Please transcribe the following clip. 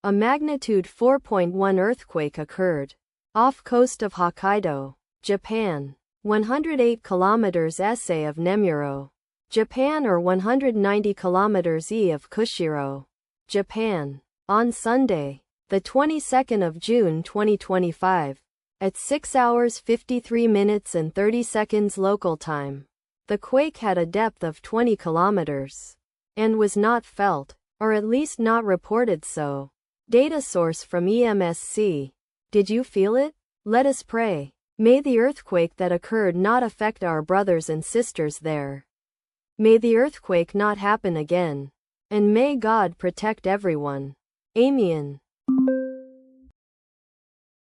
A magnitude 4.1 earthquake occurred off coast of Hokkaido, Japan. 108 kilometers SA of Nemuro, Japan, or 190 kilometers E of Kushiro, Japan. On Sunday, the 22nd of June 2025, at 6 hours 53 minutes and 30 seconds local time, the quake had a depth of 20 kilometers and was not felt, or at least not reported so. Data source from EMSC. Did you feel it? Let us pray. May the earthquake that occurred not affect our brothers and sisters there. May the earthquake not happen again. And may God protect everyone. Amen.